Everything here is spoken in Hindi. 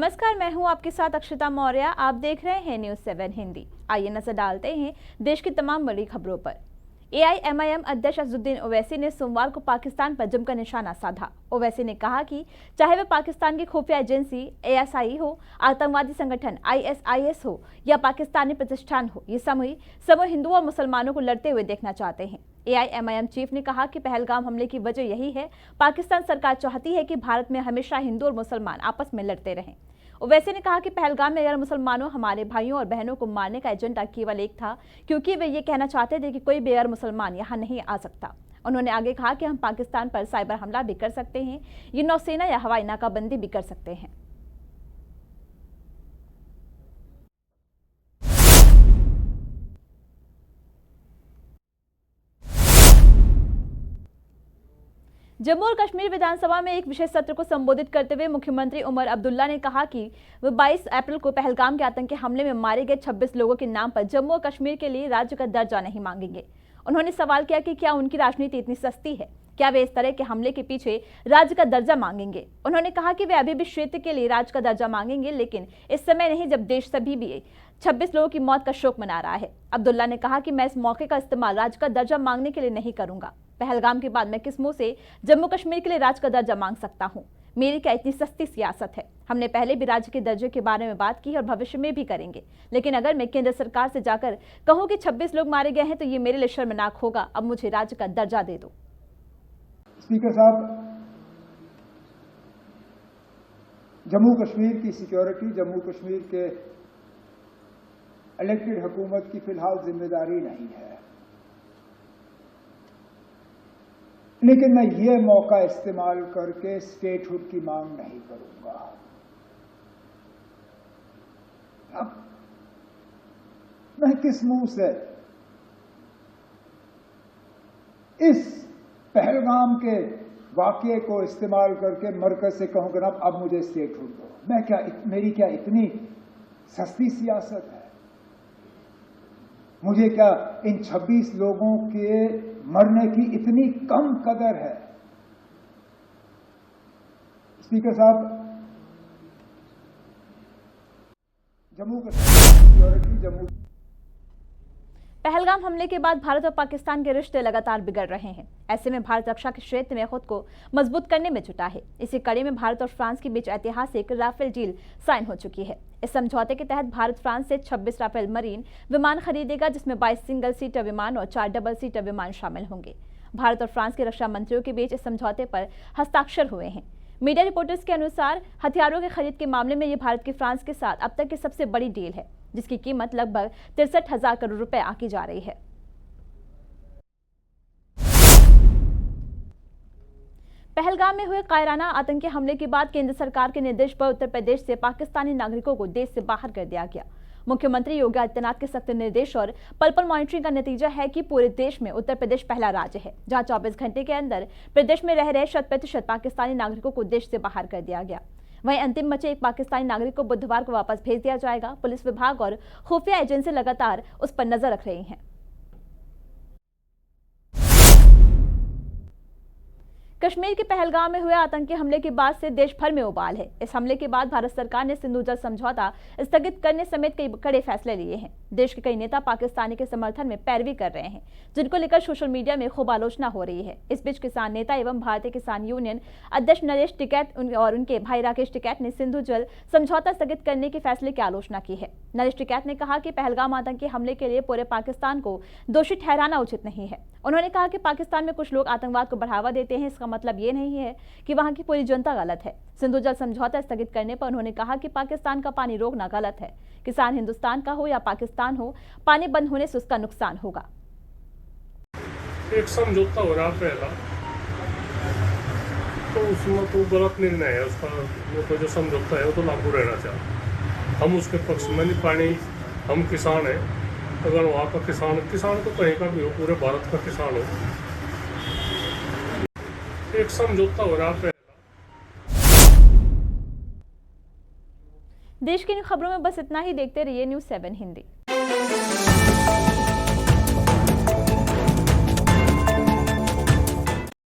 नमस्कार, मैं हूं आपके साथ अक्षता मौर्य। आप देख रहे हैं न्यूज़ 7 हिंदी। आइए नजर डालते हैं देश की तमाम बड़ी खबरों पर। AIMIM अध्यक्ष असदुद्दीन ओवैसी ने सोमवार को पाकिस्तान पर जमकर निशाना साधा। ओवैसी ने कहा कि चाहे वह पाकिस्तान की खुफिया एजेंसी ASI हो, आतंकवादी संगठन ISIS हो या पाकिस्तानी प्रतिष्ठान हो, ये समूह हिंदुओं और मुसलमानों को लड़ते हुए देखना चाहते हैं। AIMIM चीफ ने कहा कि पहलगाम हमले की वजह यही है। पाकिस्तान सरकार चाहती है कि भारत में हमेशा हिंदू और मुसलमान आपस में लड़ते रहें। ओवैसी ने कहा कि पहलगाम में गैर मुसलमानों, हमारे भाइयों और बहनों को मारने का एजेंडा केवल एक था, क्योंकि वे ये कहना चाहते थे कि कोई गैर मुसलमान यहाँ नहीं आ सकता। उन्होंने आगे कहा कि हम पाकिस्तान पर साइबर हमला भी कर सकते हैं, ये नौसेना या हवाई नाकाबंदी भी कर सकते हैं। जम्मू और कश्मीर विधानसभा में एक विशेष सत्र को संबोधित करते हुए मुख्यमंत्री उमर अब्दुल्ला ने कहा कि वे 22 अप्रैल को पहलगाम के आतंकी हमले में मारे गए 26 लोगों के नाम पर जम्मू और कश्मीर के लिए राज्य का दर्जा नहीं मांगेंगे। उन्होंने सवाल किया कि क्या उनकी राजनीति इतनी सस्ती है, क्या वे इस तरह के हमले के पीछे राज्य का दर्जा मांगेंगे। उन्होंने कहा कि वे अभी भी क्षेत्र के लिए राज्य का दर्जा मांगेंगे, लेकिन इस समय नहीं जब देश सभी भी 26 लोगों की मौत का शोक मना रहा है। अब्दुल्ला ने कहा कि मैं इस मौके का इस्तेमाल राज्य का दर्जा मांगने के लिए नहीं करूंगा। पहलगाम के बाद मैं किस मुंह से जम्मू कश्मीर के लिए राज्य का दर्जा मांग सकता हूं? मेरी क्या इतनी सस्ती सियासत है? हमने पहले भी राज्य के दर्जे के बारे में बात की और भविष्य में भी करेंगे, लेकिन अगर मैं केंद्र सरकार से जाकर कहूं कि 26 लोग मारे गए हैं तो ये मेरे लिए शर्मनाक होगा। अब मुझे राज्य का दर्जा दे दो। स्पीकर साहब, जम्मू कश्मीर की सिक्योरिटी जम्मू कश्मीर के इलेक्टेड हुकूमत की फिलहाल जिम्मेदारी नहीं है, लेकिन मैं ये मौका इस्तेमाल करके स्टेटहुड की मांग नहीं करूंगा। अब मैं किस मुंह से इस पहलगाम के वाकये को इस्तेमाल करके मरकज से कहूंगा ना अब मुझे स्टेटहुड दो? मेरी क्या इतनी सस्ती सियासत है? मुझे क्या इन 26 लोगों के मरने की इतनी कम कदर है? स्पीकर साहब, जम्मू कश्मीर पहलगाम हमले के बाद भारत और पाकिस्तान के रिश्ते लगातार बिगड़ रहे हैं। ऐसे में भारत रक्षा के क्षेत्र में खुद को मजबूत करने में जुटा है। इसी कड़ी में भारत और फ्रांस के बीच ऐतिहासिक राफेल डील साइन हो चुकी है। इस समझौते के तहत भारत फ्रांस से 26 राफेल मरीन विमान खरीदेगा, जिसमें 22 सिंगल सीटर विमान और 4 डबल सीटर विमान शामिल होंगे। भारत और फ्रांस के रक्षा मंत्रियों के बीच इस समझौते पर हस्ताक्षर हुए हैं। मीडिया रिपोर्टर्स के अनुसार हथियारों की खरीद के मामले में ये भारत की फ्रांस के साथ अब तक की सबसे बड़ी डील है, जिसकी कीमत लगभग 63,000 करोड़ रुपए आंकी जा रही है। पहलगाम में हुए कायराना आतंकी हमले के बाद केंद्र सरकार के निर्देश पर उत्तर प्रदेश से पाकिस्तानी नागरिकों को देश से बाहर कर दिया गया। मुख्यमंत्री योगी आदित्यनाथ के सख्त निर्देश और पल पल मॉनिटरिंग का नतीजा है कि पूरे देश में उत्तर प्रदेश पहला राज्य है जहां 24 घंटे के अंदर प्रदेश में रह रहे 100% पाकिस्तानी नागरिकों को देश से बाहर कर दिया गया। वहीं अंतिम बचे एक पाकिस्तानी नागरिक को बुधवार को वापस भेज दिया जाएगा। पुलिस विभाग और खुफिया एजेंसी लगातार उस पर नजर रख रही हैं। कश्मीर के पहलगाम में हुए आतंकी हमले के बाद से देश भर में उबाल है। इस हमले के बाद भारत सरकार ने सिंधु जल समझौता स्थगित करने समेत कई कड़े फैसले लिए हैं। देश के कई नेता पाकिस्तानी के समर्थन में पैरवी कर रहे हैं, जिनको लेकर सोशल मीडिया में खूब आलोचना हो रही है। इस बीच किसान नेता एवं भारतीय किसान यूनियन अध्यक्ष नरेश टिकैत और उनके भाई राकेश टिकैत ने सिंधु जल समझौता स्थगित करने के फैसले की आलोचना की है। नरेश टिकैत ने कहा कि पहलगाम आतंकी हमले के लिए पूरे पाकिस्तान को दोषी ठहराना उचित नहीं है। उन्होंने कहा कि पाकिस्तान में कुछ लोग आतंकवाद को बढ़ावा देते हैं, इसका मतलब ये नहीं है कि वहां की पूरी जनता गलत है। सिंधु जल समझौता स्थगित करने पर उन्होंने कहा कि पाकिस्तान का पानी रोकना गलत है। किसान हिंदुस्तान का हो या पाकिस्तान हो, पानी बंद होने से उसका नुकसान होगा। एक समझौता हो रहा पहला, तो उसमें तो गलत निर्णय है उसका। वो जो समझौता है वो तो लागू रहना चाहिए। हम उसके पक्ष में नहीं। पानी हम किसान हैं, अगर वहाँ का किसान तो कहीं का भी हो, पूरे भारत का किसान हो, एक समझौता हो रहा है। देश की इन खबरों में बस इतना ही। देखते रहिए न्यूज़ 7 हिंदी।